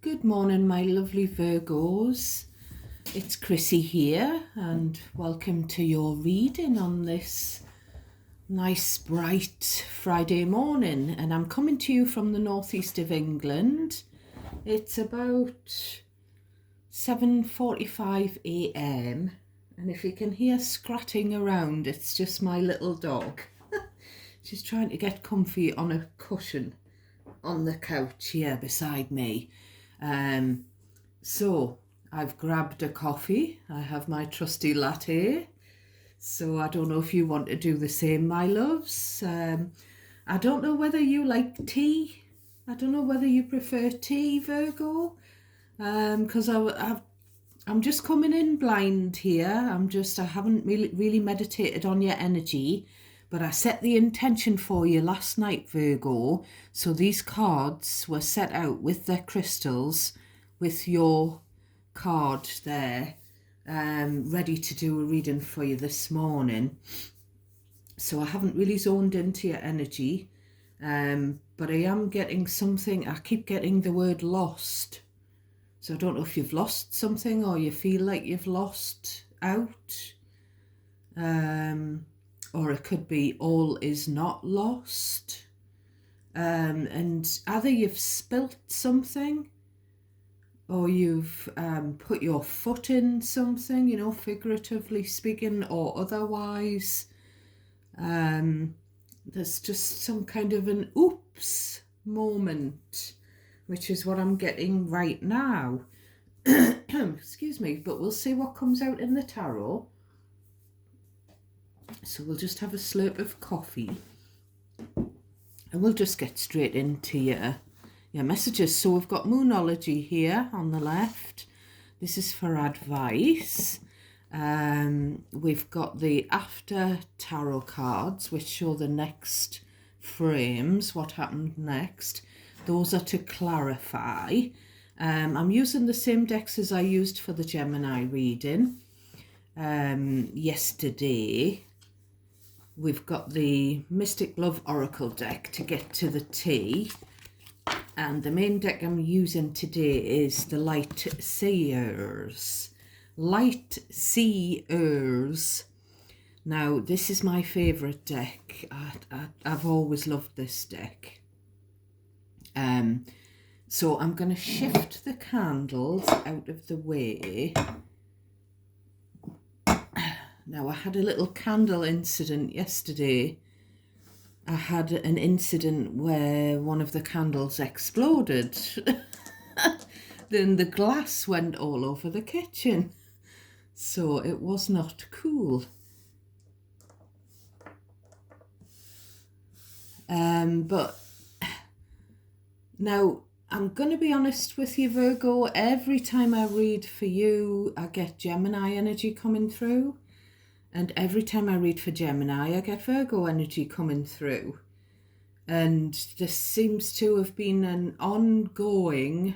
Good morning, my lovely Virgos. It's Chrissy here, and welcome to your reading on this nice, bright Friday morning. And I'm coming to you from the northeast of England. It's about 7:45 a.m. And if you can hear scratching around, it's just my little dog. She's trying to get comfy on a cushion on the couch here beside me. So I've grabbed a coffee. I have my trusty latte. So I don't know if you want to do the same, my loves. I don't know whether you like tea. I don't know whether you prefer tea, Virgo. Because I'm just coming in blind here. I haven't really meditated on your energy. But I set the intention for you last night, Virgo. So these cards were set out with their crystals, with your card there, ready to do a reading for you this morning. So I haven't really zoned into your energy, but I am getting something. I keep getting the word lost. So I don't know if you've lost something or you feel like you've lost out. Or it could be all is not lost. And either you've spilt something or you've put your foot in something, figuratively speaking or otherwise. There's just some kind of an oops moment, which is what I'm getting right now. Excuse me, but we'll see what comes out in the tarot. So we'll just have a slurp of coffee and we'll just get straight into your messages. So we've got Moonology here on the left. This is for advice. We've got the After Tarot cards, which show the next frames, what happened next. Those are to clarify. I'm using the same decks as I used for the Gemini reading yesterday. We've got the Mystic Love Oracle deck to get to the T. And the main deck I'm using today is the Light Seers. Light Seers. Now, this is my favourite deck. I've always loved this deck. So I'm going to shift the candles out of the way. Now, I had a little candle incident yesterday. I had an incident where one of the candles exploded. Then the glass went all over the kitchen. So it was not cool. But now, I'm going to be honest with you, Virgo. Every time I read for you, I get Gemini energy coming through. And every time I read for Gemini, I get Virgo energy coming through. And this seems to have been an ongoing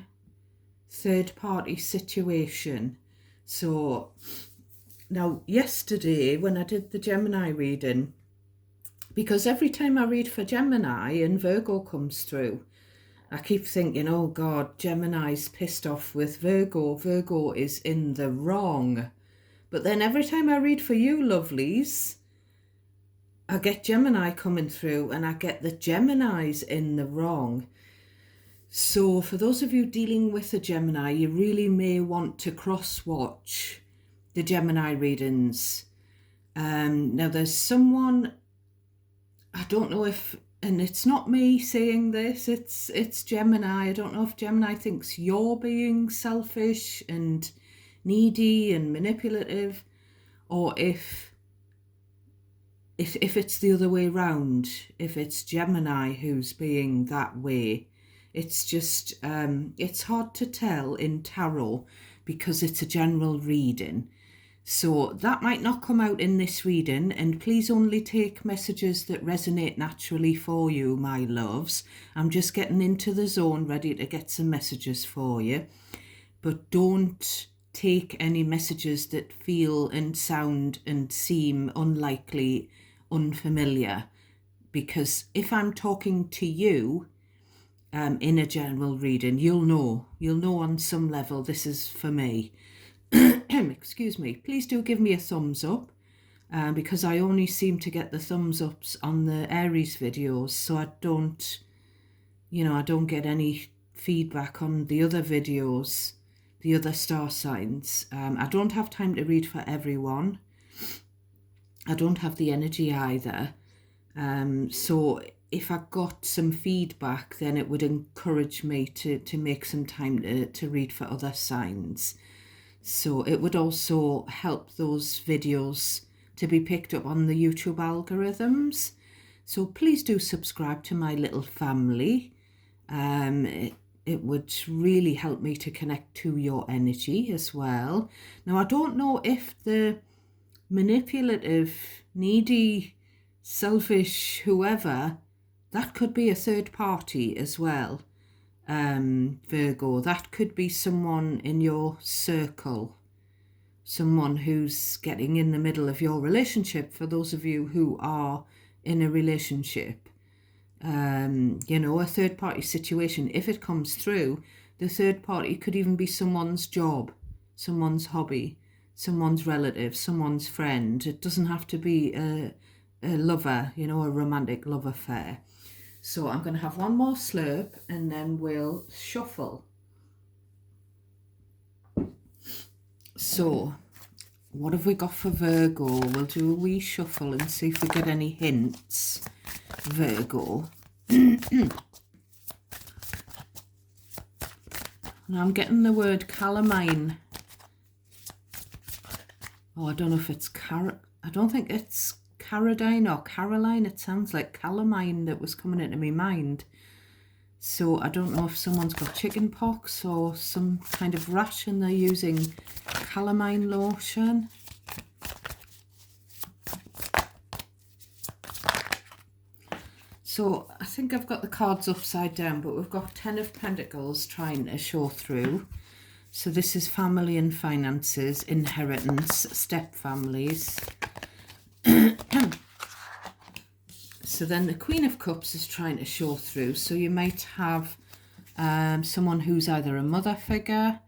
third-party situation. So now yesterday when I did the Gemini reading, because every time I read for Gemini and Virgo comes through, I keep thinking, oh God, Gemini's pissed off with Virgo. Virgo is in the wrong. But then every time I read for you, lovelies, I get Gemini coming through and I get the Gemini's in the wrong. So for those of you dealing with a Gemini, you really may want to cross-watch the Gemini readings. Now there's someone, I don't know if, and it's not me saying this, it's Gemini. I don't know if Gemini thinks you're being selfish and needy and manipulative, or if it's the other way round, if it's Gemini who's being that way. It's just it's hard to tell in tarot because it's a general reading, so that might not come out in this reading. And please only take messages that resonate naturally for you, my loves. I'm just getting into the zone, ready to get some messages for you, but don't take any messages that feel and sound and seem unlikely, unfamiliar, because if I'm talking to you in a general reading, you'll know on some level this is for me. Excuse me. Please do give me a thumbs up, because I only seem to get the thumbs ups on the Aries videos, so I don't get any feedback on the other videos, the other star signs. I don't have time to read for everyone. I don't have the energy either. So if I got some feedback, then it would encourage me to make some time to read for other signs. So it would also help those videos to be picked up on the YouTube algorithms. So please do subscribe to my little family. It would really help me to connect to your energy as well. Now, I don't know if the manipulative, needy, selfish, whoever, that could be a third party as well, Virgo. That could be someone in your circle, someone who's getting in the middle of your relationship, for those of you who are in a relationship. A third party situation, if it comes through, the third party could even be someone's job, someone's hobby, someone's relative, someone's friend. It doesn't have to be a lover, a romantic love affair. So I'm going to have one more slurp and then we'll shuffle. So what have we got for Virgo? We'll do a wee shuffle and see if we get any hints. Virgo. Now I'm getting the word calamine. Oh, I don't know if it's I don't think it's Caradine or Caroline. It sounds like calamine that was coming into my mind. So I don't know if someone's got chicken pox or some kind of rash and they're using calamine lotion. So I think I've got the cards upside down, but we've got 10 of Pentacles trying to show through. So this is family and finances, inheritance, step families. So then the Queen of Cups is trying to show through. So you might have someone who's either a mother figure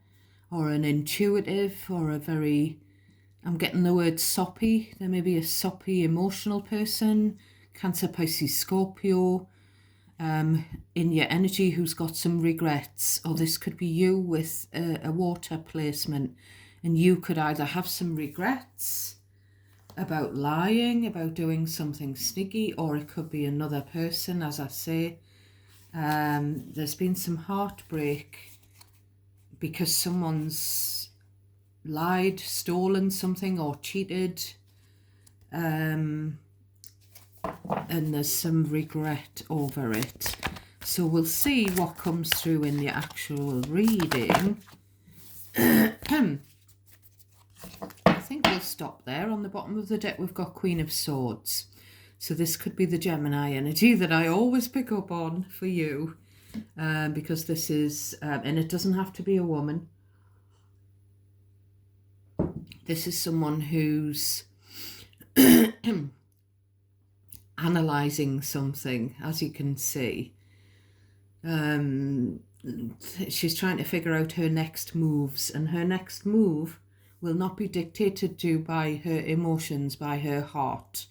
or an intuitive or a very, I'm getting the word soppy. There may be a soppy emotional person, Cancer, Pisces, Scorpio, in your energy who's got some regrets. Or this could be you with a water placement, and you could either have some regrets about lying, about doing something sneaky, or it could be another person, as I say. There's been some heartbreak because someone's lied, stolen something, or cheated. And there's some regret over it. So we'll see what comes through in the actual reading. I think we'll stop there. On the bottom of the deck we've got Queen of Swords. So this could be the Gemini energy that I always pick up on for you, because this is, and it doesn't have to be a woman. This is someone who's analysing something, as you can see. She's trying to figure out her next moves, and her next move will not be dictated to by her emotions, by her heart,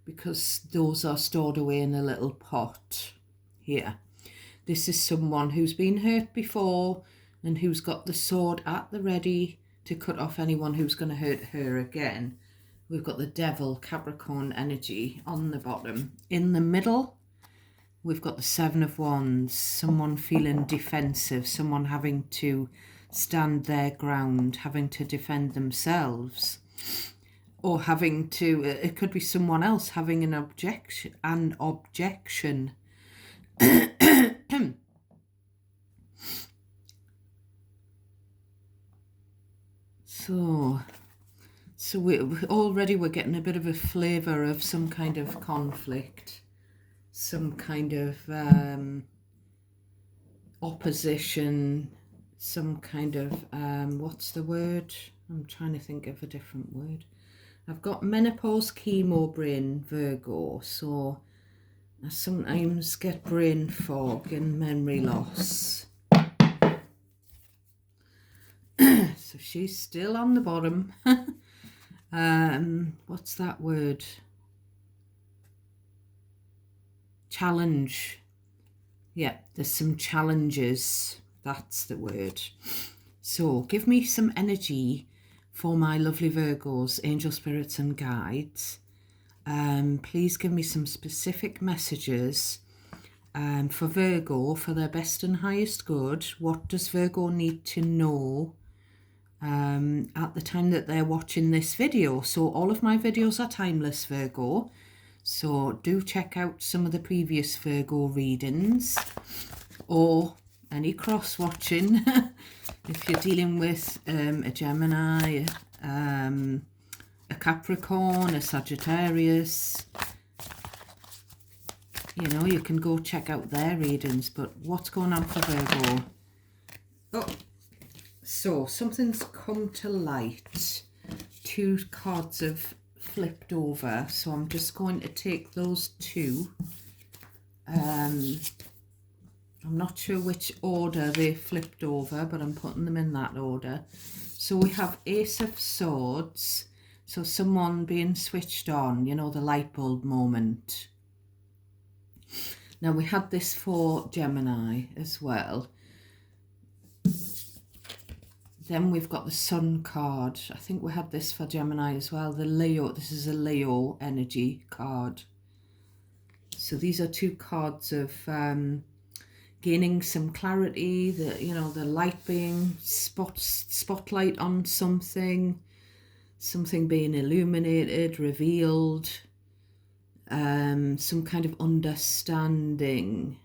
because those are stored away in a little pot here. This is someone who's been hurt before and who's got the sword at the ready to cut off anyone who's going to hurt her again. We've got the Devil, Capricorn energy on the bottom. In the middle, we've got the Seven of Wands, someone feeling defensive, someone having to stand their ground, having to defend themselves, or having to, it could be someone else having an objection. So we're getting a bit of a flavour of some kind of conflict, some kind of opposition, some kind of, what's the word? I'm trying to think of a different word. I've got menopause, chemo, brain, Virgo. So I sometimes get brain fog and memory loss. So she's still on the bottom. What's that word? Challenge. Yeah, there's some challenges. That's the word. So give me some energy for my lovely Virgos, angel spirits and guides. Please give me some specific messages for Virgo, for their best and highest good. What does Virgo need to know at the time that they're watching this video? So all of my videos are timeless, Virgo. So do check out some of the previous Virgo readings, or any cross-watching if you're dealing with a Gemini, a Capricorn, a Sagittarius. You know, you can go check out their readings. But what's going on for Virgo? Oh, so something's come to light. 2 cards have flipped over, so I'm just going to take those 2. I'm not sure which order they flipped over, but I'm putting them in that order. So we have Ace of Swords, so someone being switched on, you know, the light bulb moment. Now we had this for Gemini as well. Then we've got the Sun card. I think we had this for Gemini as well. The Leo, this is a Leo energy card. So these are 2 cards of gaining some clarity, the light being spotlight on something being illuminated, revealed, some kind of understanding,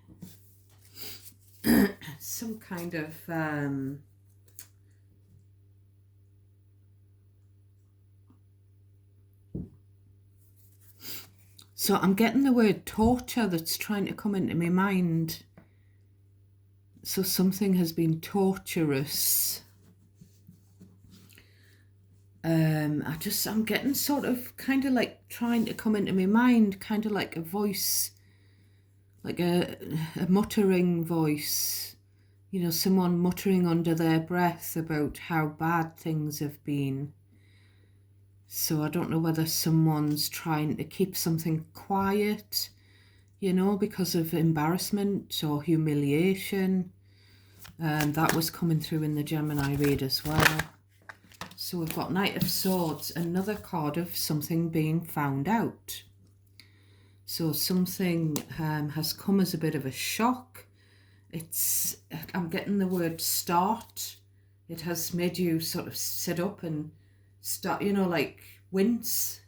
some kind of so I'm getting the word torture that's trying to come into my mind. So something has been torturous. I'm getting sort of kind of like trying to come into my mind, kind of like a voice, like a muttering voice, you know, someone muttering under their breath about how bad things have been. So I don't know whether someone's trying to keep something quiet, you know, because of embarrassment or humiliation. That was coming through in the Gemini read as well. So we've got Knight of Swords, another card of something being found out. So something has come as a bit of a shock. I'm getting the word start. It has made you sort of sit up and start, you know, like wince.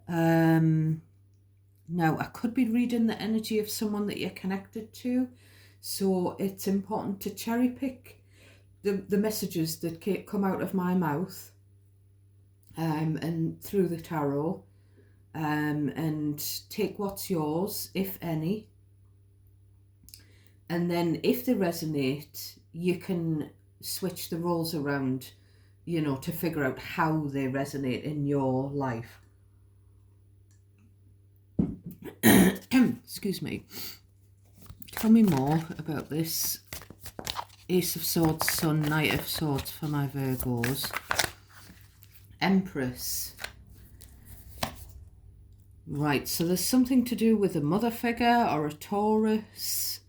Now, I could be reading the energy of someone that you're connected to. So it's important to cherry pick the messages that come out of my mouth and through the tarot, and take what's yours, if any. And then if they resonate, you can switch the roles around, you know, to figure out how they resonate in your life. Excuse me. Tell me more about this Ace of Swords, Sun, Knight of Swords for my Virgos. Empress. Right, so there's something to do with a mother figure or a Taurus,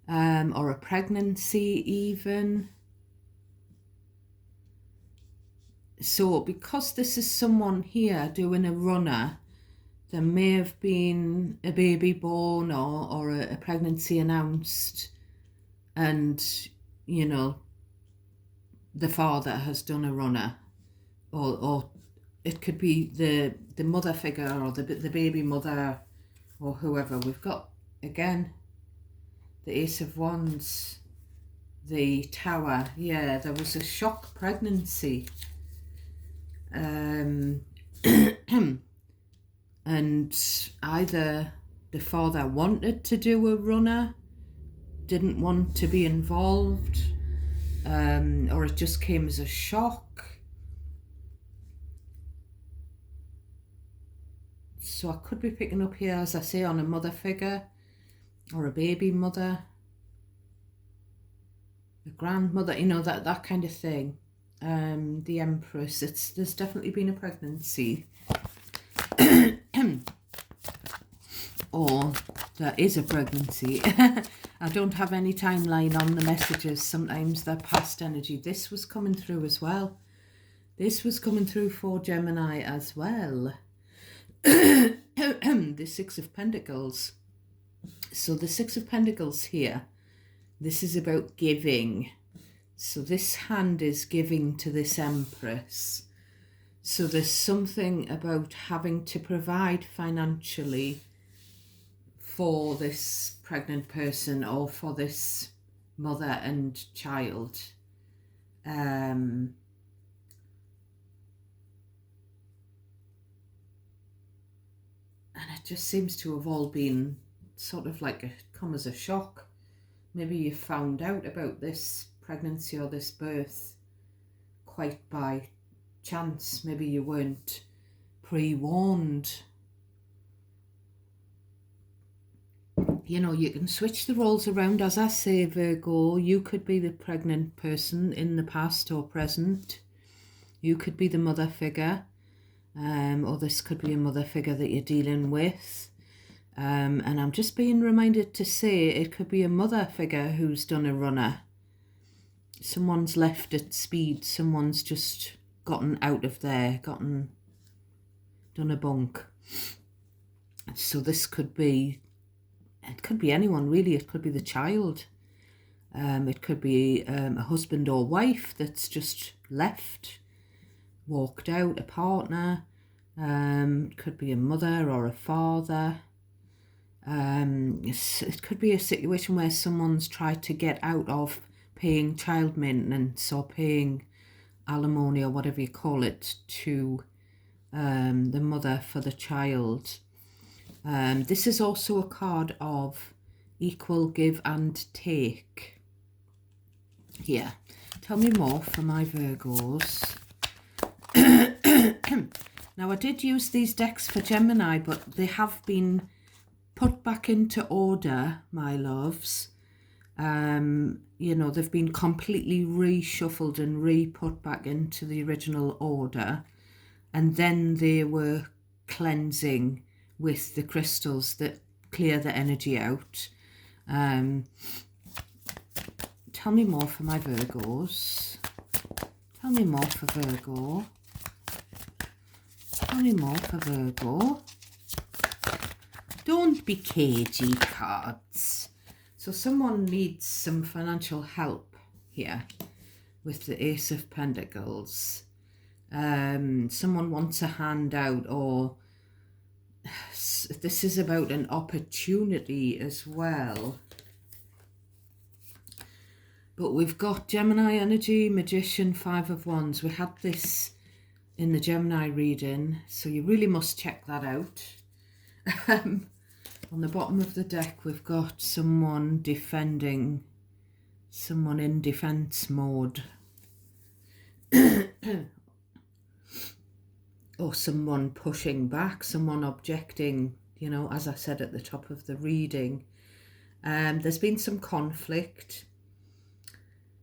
or a pregnancy even. So because this is someone here doing a runner, there may have been a baby born or a pregnancy announced, and, you know, the father has done a runner, or it could be the mother figure or the baby mother or whoever. We've got, again, the Ace of Wands, the Tower. Yeah, there was a shock pregnancy. And either the father wanted to do a runner, didn't want to be involved, or it just came as a shock. So I could be picking up here, as I say, on a mother figure or a baby mother, a grandmother, you know, that kind of thing. The Empress, there's definitely been a pregnancy. Or there is a pregnancy. I don't have any timeline on the messages. Sometimes they're past energy. This was coming through as well. This was coming through for Gemini as well. The Six of Pentacles. So the Six of Pentacles here, this is about giving. So this hand is giving to this Empress. So there's something about having to provide financially for this pregnant person or for this mother and child. And it just seems to have all been sort of like come as a shock. Maybe you found out about this pregnancy or this birth quite by chance. Maybe you weren't pre-warned. You know, you can switch the roles around. As I say, Virgo, you could be the pregnant person in the past or present. You could be the mother figure, or this could be a mother figure that you're dealing with. And I'm just being reminded to say it could be a mother figure who's done a runner. Someone's left at speed. Someone's just gotten out of there, done a bunk. So this could be, it could be anyone really. It could be the child. It could be a husband or wife that's just left, walked out, a partner. It could be a mother or a father. It could be a situation where someone's tried to get out of paying child maintenance or paying alimony or whatever you call it to the mother for the child. This is also a card of equal give and take. Here, tell me more for my Virgos. Now, I did use these decks for Gemini, but they have been put back into order, my loves. You know, they've been completely reshuffled and re-put back into the original order. And then they were cleansing with the crystals that clear the energy out. Tell me more for my Virgos. Tell me more for Virgo. Tell me more for Virgo. Don't be cagey, cards. So someone needs some financial help here with the Ace of Pentacles. Someone wants a handout, or this is about an opportunity as well. But we've got Gemini energy, Magician, Five of Wands. We had this in the Gemini reading, so you really must check that out. On the bottom of the deck, we've got someone defending, someone in defense mode. Or someone pushing back, someone objecting, you know, as I said at the top of the reading. There's been some conflict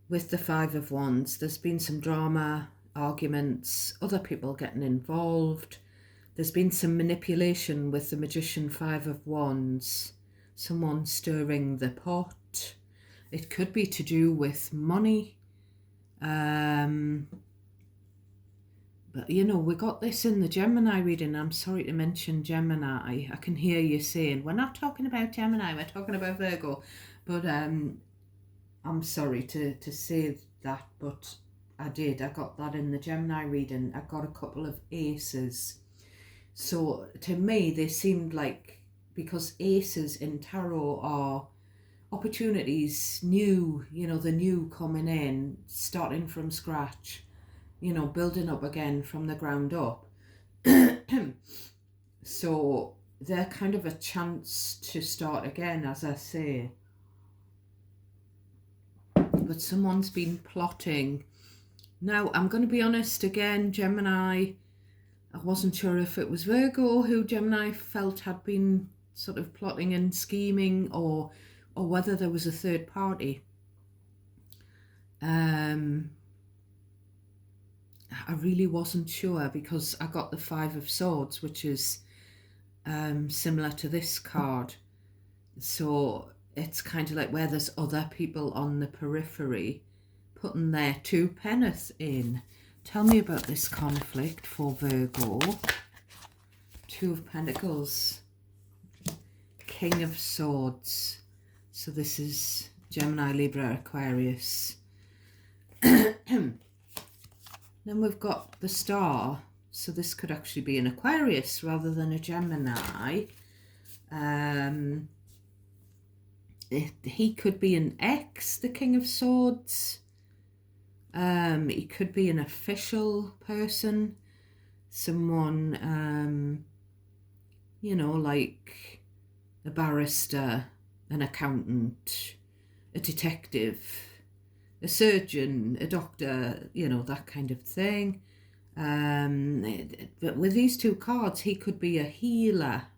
with the Five of Wands. There's been some drama, arguments, other people getting involved. There's been some manipulation with the Magician, Five of Wands. Someone stirring the pot. It could be to do with money. But, you know, we got this in the Gemini reading. I'm sorry to mention Gemini. I can hear you saying, we're not talking about Gemini, we're talking about Virgo. But I'm sorry to say that, but I did. I got that in the Gemini reading. I got a couple of aces. So to me, they seemed like, because aces in tarot are opportunities, new, you know, the new coming in, starting from scratch, you know, building up again from the ground up. So they're kind of a chance to start again, as I say. But someone's been plotting. Now, I'm going to be honest again, Gemini. I wasn't sure if it was Virgo who Gemini felt had been sort of plotting and scheming, or whether there was a third party. I really wasn't sure, because I got the Five of Swords, which is similar to this card. So it's kind of like where there's other people on the periphery putting their two penneth in. Tell me about this conflict for Virgo. Two of Pentacles, King of Swords. So this is Gemini, Libra, Aquarius. Then we've got the Star. So this could actually be an Aquarius rather than a Gemini. He could be an ex, the King of Swords. He could be an official person, someone, you know, like a barrister, an accountant, a detective, a surgeon, a doctor, you know, that kind of thing. But with these two cards, he could be a healer,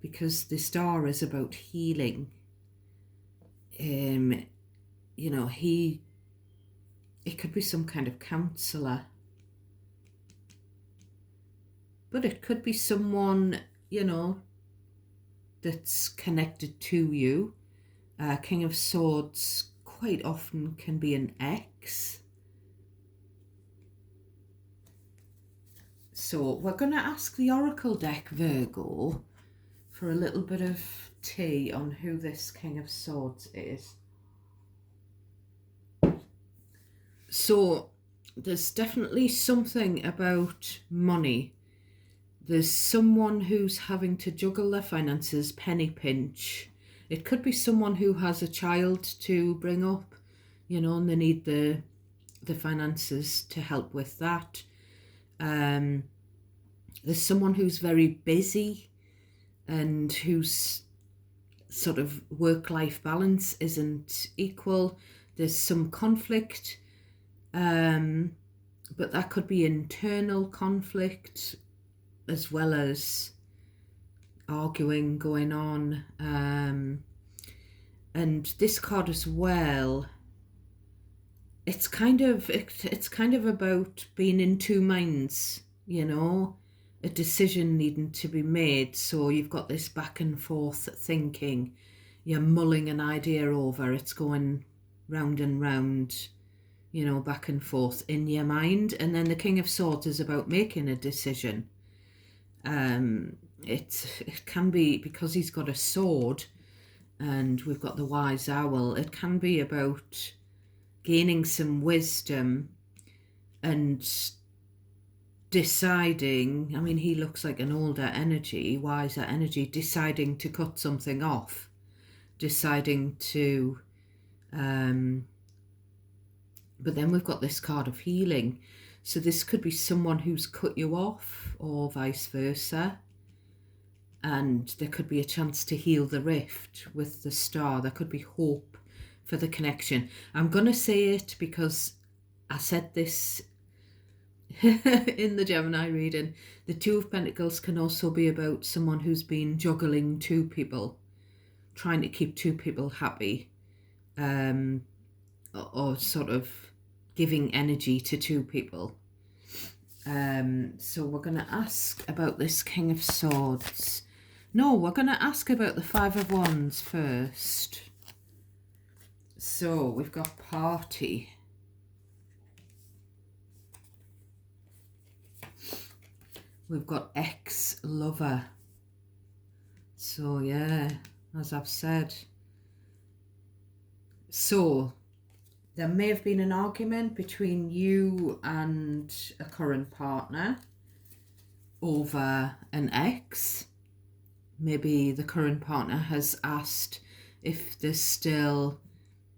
because the Star is about healing. You know, it could be some kind of counsellor, but it could be someone, you know, that's connected to you. King of Swords quite often can be an ex. So we're going to ask the Oracle deck, Virgo, for a little bit of tea on who this King of Swords is. So there's definitely something about money. There's someone who's having to juggle their finances, penny pinch. It could be someone who has a child to bring up, you know, and they need the finances to help with that. There's someone who's very busy and whose sort of work-life balance isn't equal. There's some conflict, but that could be internal conflict as well as arguing going on. And this card as well, it's kind of about being in two minds, you know, a decision needing to be made. So you've got this back and forth thinking, you're mulling an idea over, it's going round and round, you know, back and forth in your mind. And then the King of Swords is about making a decision. It can be, because he's got a sword and we've got the wise owl, it can be about gaining some wisdom and deciding. I mean, he looks like an older energy, wiser energy, deciding to cut something off, deciding to but then we've got this card of healing. So this could be someone who's cut you off or vice versa. And there could be a chance to heal the rift with the Star. There could be hope for the connection. I'm going to say it because I said this in the Gemini reading. The Two of Pentacles can also be about someone who's been juggling two people, trying to keep two people happy, or sort of giving energy to two people. So we're going to ask about this King of Swords. No, we're going to ask about the Five of Wands first. So we've got party. We've got ex-lover. So yeah, as I've said. So there may have been an argument between you and a current partner over an ex. Maybe the current partner has asked if there's still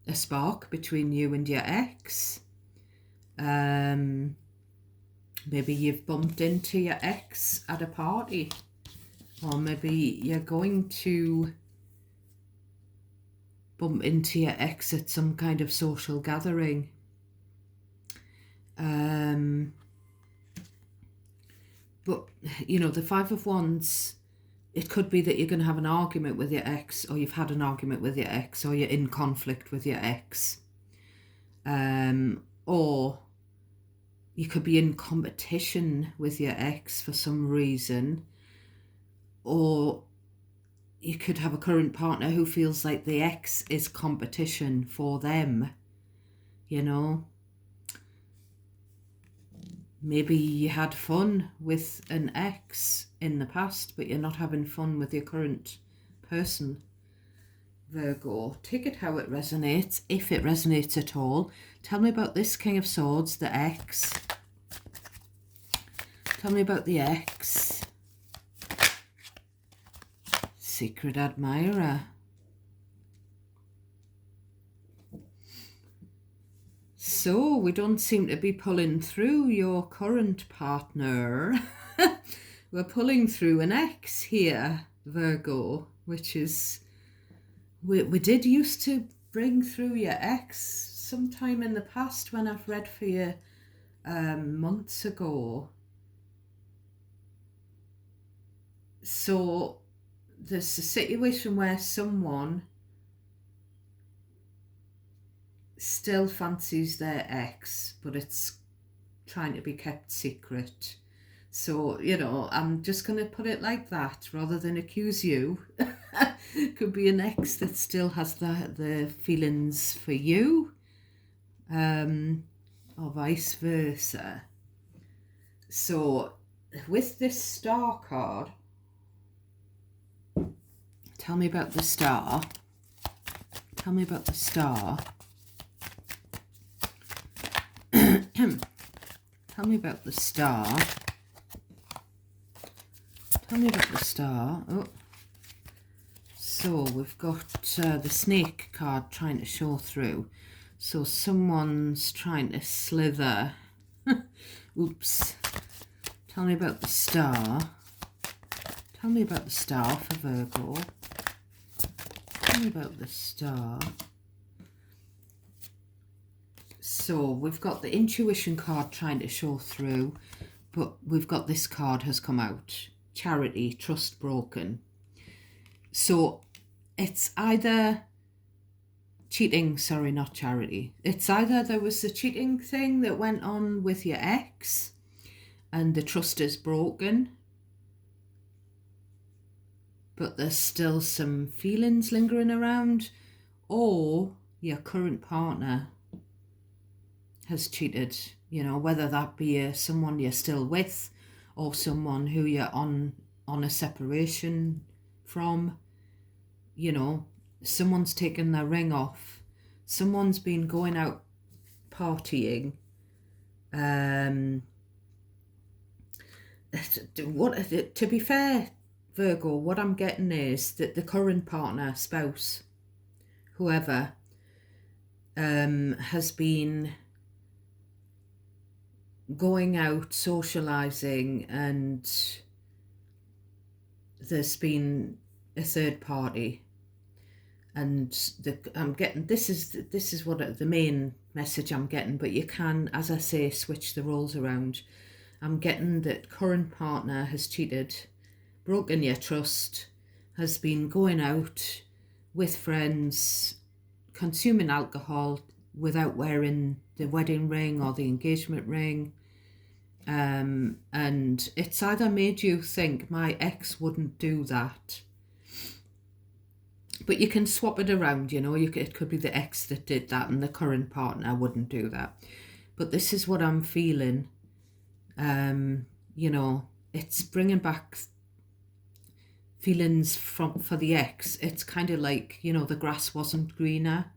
a spark between you and your ex. Maybe you've bumped into your ex at a party, or maybe you're going to bump into your ex at some kind of social gathering. But, you know, the Five of Wands, it could be that you're going to have an argument with your ex, or you've had an argument with your ex, or you're in conflict with your ex. Or you could be in competition with your ex for some reason. Or you could have a current partner who feels like the ex is competition for them, you know. Maybe you had fun with an ex in the past, but you're not having fun with your current person. Virgo, take it how it resonates, if it resonates at all. Tell me about this King of Swords, the ex. Tell me about the ex. Secret admirer. So, we don't seem to be pulling through your current partner. We're pulling through an ex here, Virgo, which is... We did used to bring through your ex sometime in the past when I've read for you months ago. So, there's a situation where someone still fancies their ex, but it's trying to be kept secret. So, you know, I'm just going to put it like that rather than accuse you. Could be an ex that still has the feelings for you, or vice versa. So, with this Star card, tell me about the Star. Tell me about the Star. Tell me about the Star. Tell me about the Star. Oh. So we've got the Snake card trying to show through. So someone's trying to slither. Oops. Tell me about the Star. Tell me about the Star for Virgo. Tell me about the Star. So we've got the Intuition card trying to show through, but we've got this card has come out. Charity, trust broken. So it's either cheating, sorry, not charity. It's either there was a cheating thing that went on with your ex and the trust is broken, but there's still some feelings lingering around, or your current partner has cheated, you know, whether that be someone you're still with or someone who you're on a separation from. You know, someone's taken their ring off, someone's been going out partying. To be fair, Virgo, what I'm getting is that the current partner, spouse, whoever, has been going out, socialising, and there's been a third party. And I'm getting, this is what the main message I'm getting, but you can, as I say, switch the roles around. I'm getting that current partner has cheated, broken your trust, has been going out with friends, consuming alcohol without wearing the wedding ring or the engagement ring. And it's either made you think, my ex wouldn't do that. But you can swap it around, you know. It could be the ex that did that and the current partner wouldn't do that. But this is what I'm feeling. You know, it's bringing back feelings for the ex. It's kind of like, you know, the grass wasn't greener,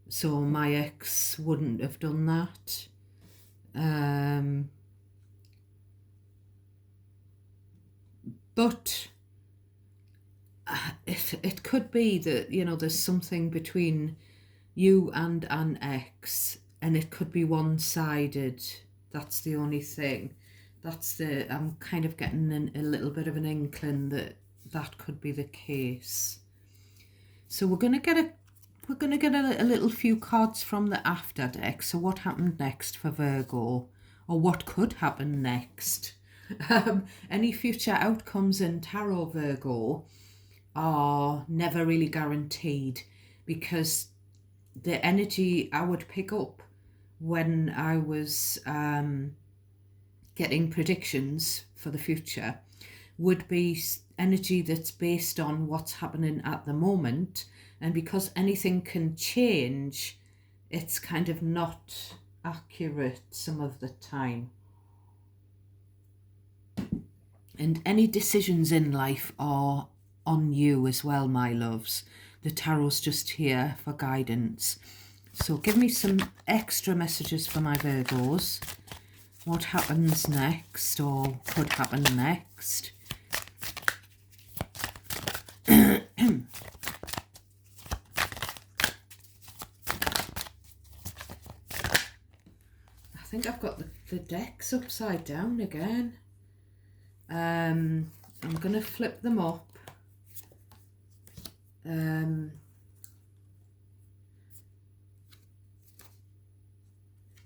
so my ex wouldn't have done that. But it could be that, you know, there's something between you and an ex, and it could be one-sided. That's the only thing. I'm kind of getting a little bit of an inkling that could be the case. So we're gonna get a little few cards from the after deck. So what happened next for Virgo, or what could happen next? Any future outcomes in tarot, Virgo, are never really guaranteed, because the energy I would pick up when I was getting predictions for the future would be energy that's based on what's happening at the moment. And because anything can change, it's kind of not accurate some of the time. And any decisions in life are on you as well, my loves. The tarot's just here for guidance. So give me some extra messages for my Virgos. What happens next, or could happen next? I think I've got the decks upside down again. I'm going to flip them up.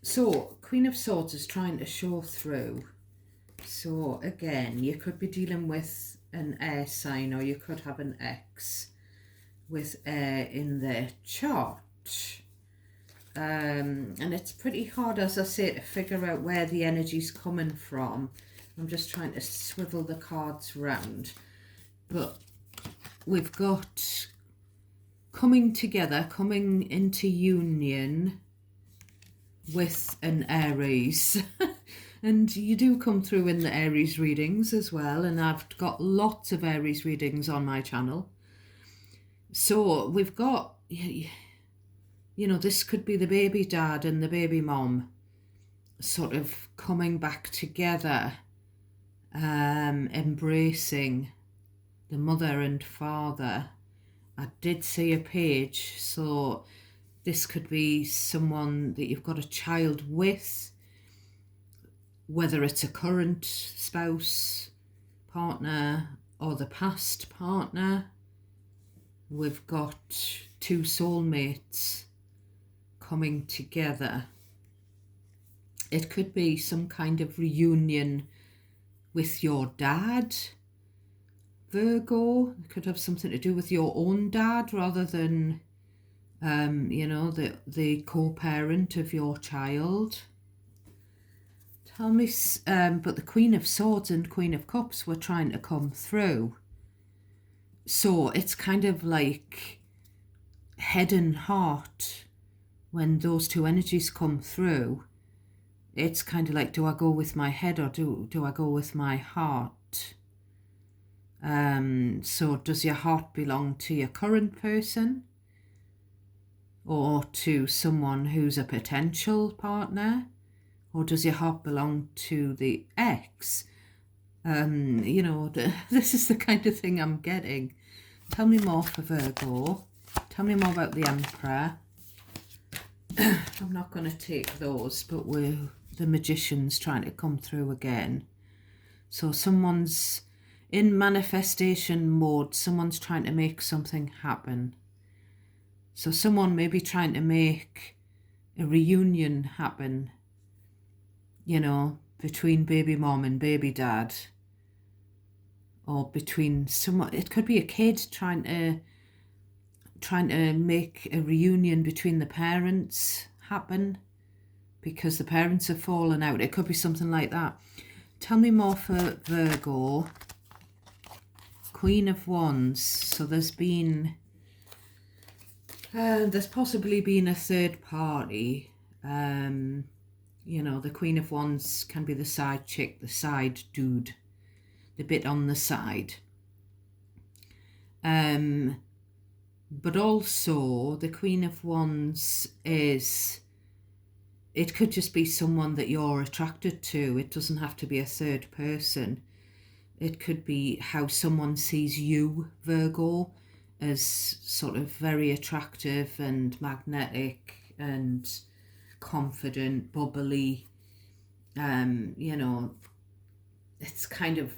So, Queen of Swords is trying to show through. So, again, you could be dealing with an air sign, or you could have an X with air in their chart. And it's pretty hard, as I say, to figure out where the energy's coming from. I'm just trying to swivel the cards round. But we've got coming together, coming into union with an Aries. And you do come through in the Aries readings as well. And I've got lots of Aries readings on my channel. So we've got, you know, this could be the baby dad and the baby mom sort of coming back together, embracing the mother and father. I did see a page, so this could be someone that you've got a child with, whether it's a current spouse, partner, or the past partner. We've got two soulmates coming together. It could be some kind of reunion with your dad, Virgo. It could have something to do with your own dad rather than, you know, the co-parent of your child. Tell me, but the Queen of Swords and Queen of Cups were trying to come through. So it's kind of like head and heart. When those two energies come through, it's kind of like, do I go with my head or do I go with my heart? So does your heart belong to your current person, or to someone who's a potential partner? Or does your heart belong to the ex? You know, this is the kind of thing I'm getting. Tell me more for Virgo. Tell me more about the Emperor. I'm not going to take those, but the Magician's trying to come through again. So someone's in manifestation mode. Someone's trying to make something happen. So someone may be trying to make a reunion happen, you know, between baby mom and baby dad, or between someone. It could be a kid trying to make a reunion between the parents happen because the parents have fallen out. It could be something like that. Tell me more for Virgo. Queen of Wands. So there's possibly been a third party. You know, the Queen of Wands can be the side chick, the side dude, the bit on the side. But also the Queen of Wands it could just be someone that you're attracted to. It doesn't have to be a third person. It could be how someone sees you, Virgo, as sort of very attractive and magnetic and confident, bubbly. You know, it's kind of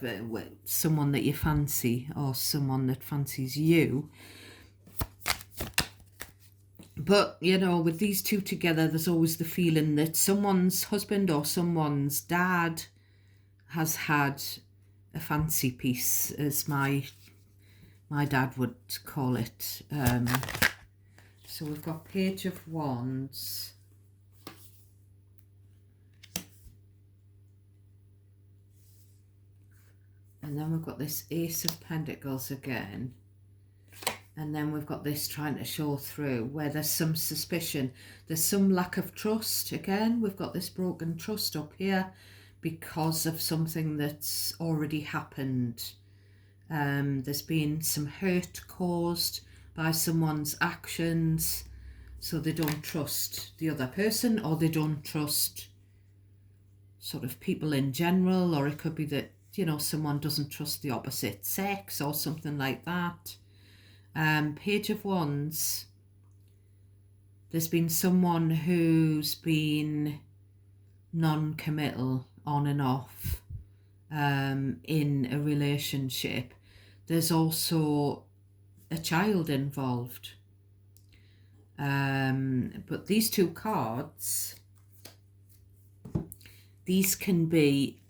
someone that you fancy, or someone that fancies you. But, you know, with these two together, there's always the feeling that someone's husband or someone's dad has had a fancy piece, as my dad would call it. So we've got Page of Wands. And then we've got this Ace of Pentacles again. And then we've got this trying to show through, where there's some suspicion. There's some lack of trust. Again, we've got this broken trust up here because of something that's already happened. There's been some hurt caused by someone's actions, so they don't trust the other person, or they don't trust sort of people in general, or it could be that, you know, someone doesn't trust the opposite sex or something like that. Page of Wands. There's been someone who's been non-committal on and off in a relationship. There's also a child involved. But these two cards, these can be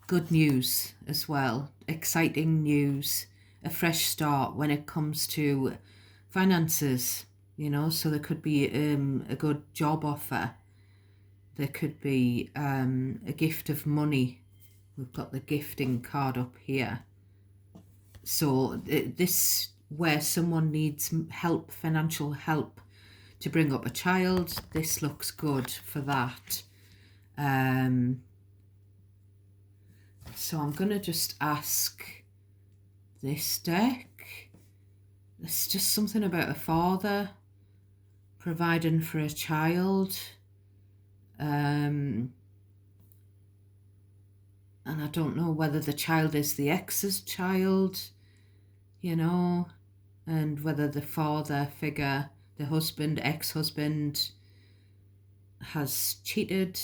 good news as well, exciting news, a fresh start when it comes to finances, you know. So there could be a good job offer. There could be a gift of money. We've got the gifting card up here. So this, where someone needs help, financial help to bring up a child, this looks good for that. So I'm going to just ask this deck. There's just something about a father providing for a child. And I don't know whether the child is the ex's child, you know, and whether the father figure, the husband, ex-husband, has cheated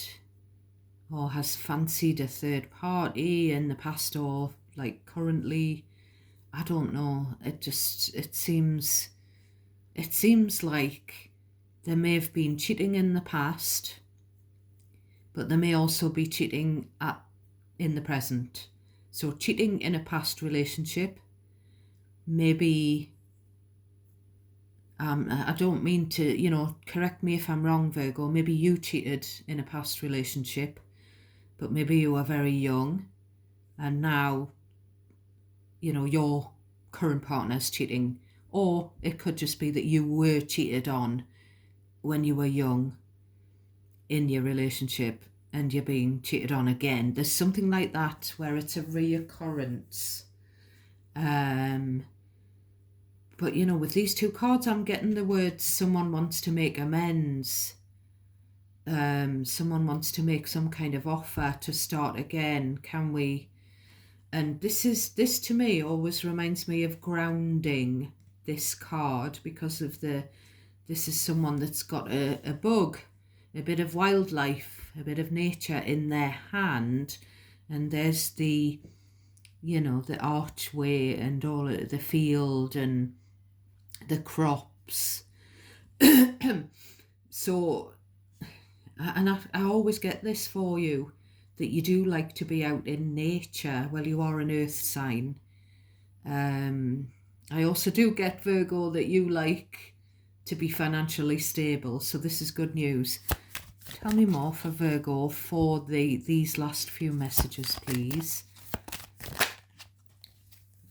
or has fancied a third party in the past, or like currently. I don't know. It seems like there may have been cheating in the past, but there may also be cheating in the present. So cheating in a past relationship, maybe, I don't mean to, you know, correct me if I'm wrong, Virgo, maybe you cheated in a past relationship, but maybe you were very young, and now, you know, your current partner's cheating. Or it could just be that you were cheated on when you were young in your relationship, and you're being cheated on again. There's something like that where it's a reoccurrence. But, you know, with these two cards, I'm getting the words someone wants to make amends. Someone wants to make some kind of offer to start again. Can we? And this to me always reminds me of grounding, this card, because of this is someone that's got a bug, a bit of wildlife, a bit of nature in their hand, and there's the, you know, the archway and all of the field and the crops. So, and I always get this for you, that you do like to be out in nature. Well, you are an earth sign. I also do get, Virgo, that you like to be financially stable. So this is good news. Tell me more for Virgo for these last few messages, please.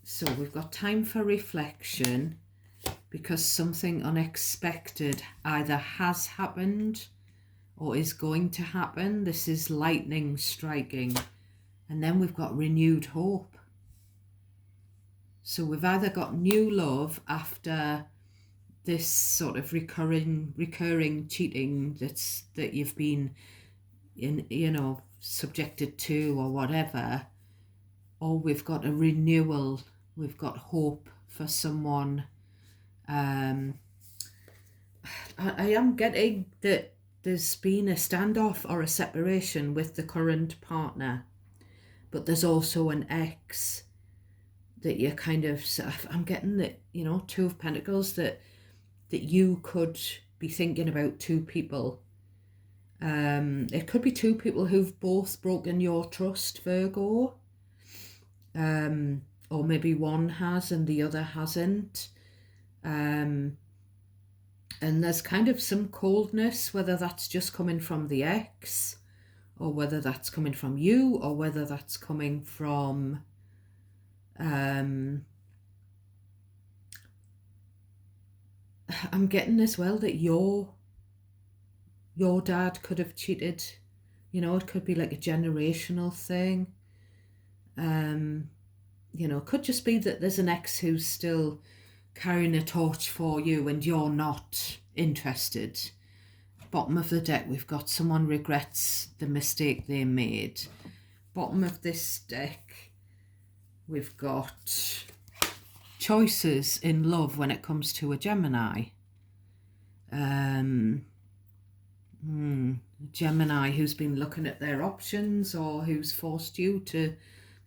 So we've got time for reflection, because something unexpected either has happened or is going to happen. This is lightning striking. And then we've got renewed hope. So we've either got new love after this sort of recurring cheating that you've been in, you know, subjected to or whatever, or we've got a renewal. We've got hope for someone. I am getting that there's been a standoff or a separation with the current partner, but there's also an ex that you're kind of, I'm getting that, you know, Two of Pentacles, that you could be thinking about two people, It could be two people who've both broken your trust, Virgo. Or maybe one has and the other hasn't. And there's kind of some coldness, whether that's just coming from the ex, or whether that's coming from you, or whether that's coming from I'm getting as well that your dad could have cheated. You know, it could be like a generational thing. You know, it could just be that there's an ex who's still carrying a torch for you and you're not interested. Bottom of the deck, we've got someone regrets the mistake they made. Bottom of this deck, we've got choices in love when it comes to a Gemini. Gemini who's been looking at their options or who's forced you to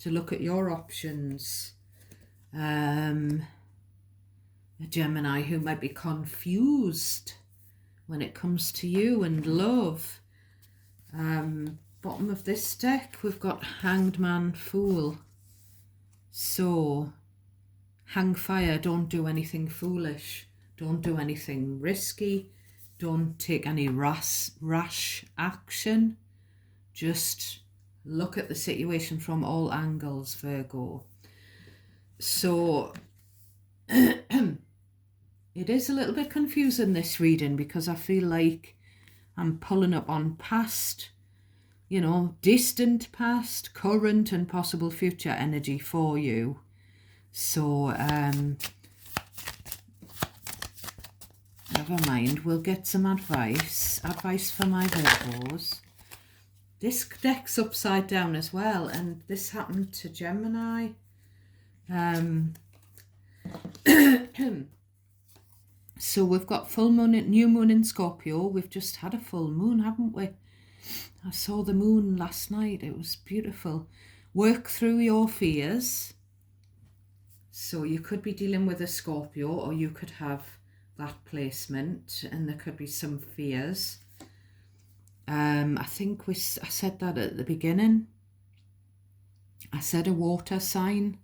look at your options. A Gemini who might be confused when it comes to you and love. Bottom of this deck, we've got Hanged Man, Fool. So, hang fire, don't do anything foolish. Don't do anything risky. Don't take any rash action. Just look at the situation from all angles, Virgo. So, it is a little bit confusing, this reading, because I feel like I'm pulling up on past, you know, distant past, current and possible future energy for you. So, never mind, we'll get some advice for my Virgos. This deck's upside down as well, and this happened to Gemini. So we've got full moon, new moon in Scorpio. We've just had a full moon, haven't we? I saw the moon last night. It was beautiful. Work through your fears. So you could be dealing with a Scorpio, or you could have that placement, and there could be some fears. I think I said that at the beginning. I said a water sign.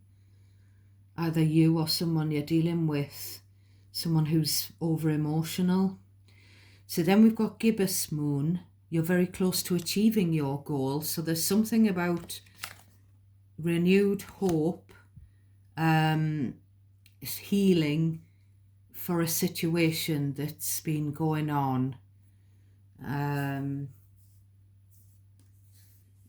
Either you or someone you're dealing with, someone who's over emotional. So then we've got Gibbous moon. You're very close to achieving your goal. So there's something about renewed hope, healing for a situation that's been going on.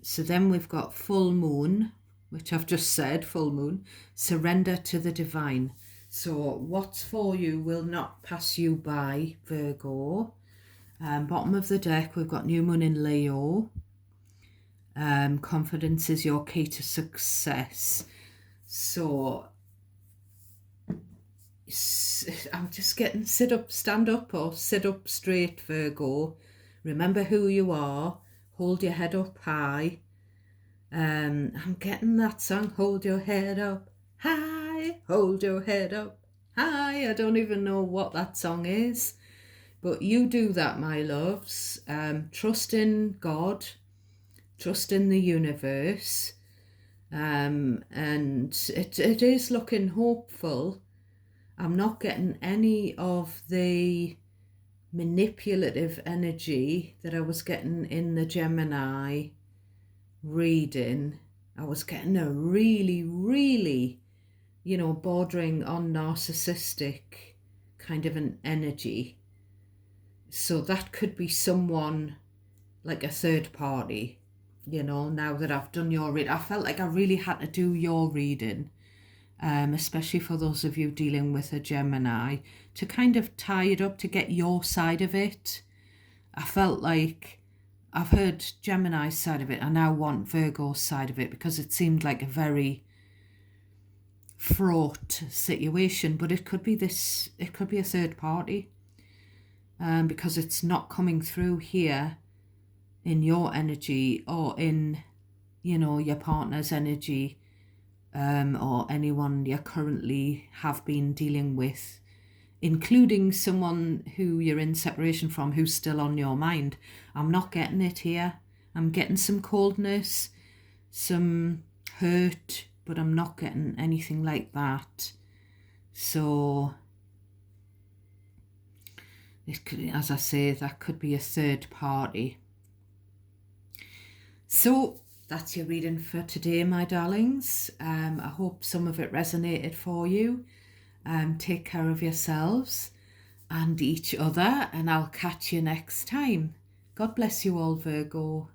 So then we've got full moon, which I've just said, full moon, surrender to the divine. So what's for you will not pass you by, Virgo. Bottom of the deck, we've got new moon in Leo. Confidence is your key to success. So I'm just getting sit up, stand up, or sit up straight, Virgo. Remember who you are. Hold your head up high. I'm getting that song, hold your head up high, hold your head up high. I don't even know what that song is, but you do that, my loves. Trust in God, trust in the universe, and it is looking hopeful. I'm not getting any of the manipulative energy that I was getting in the Gemini reading. I was getting a really, really, you know, bordering on narcissistic kind of an energy. So that could be someone like a third party, you know. Now that I've done your read, I felt like I really had to do your reading, especially for those of you dealing with a Gemini, to kind of tie it up, to get your side of it. I felt like I've heard Gemini's side of it. I now want Virgo's side of it, because it seemed like a very fraught situation. But it could be this, it could be a third party, because it's not coming through here in your energy or in, you know, your partner's energy, or anyone you currently have been dealing with including someone who you're in separation from who's still on your mind. I'm not getting it here. I'm getting some coldness, some hurt, but I'm not getting anything like that. So it could, as I say, that could be a third party. So that's your reading for today, my darlings. I hope some of it resonated for you. Take care of yourselves and each other, and I'll catch you next time. God bless you all, Virgo.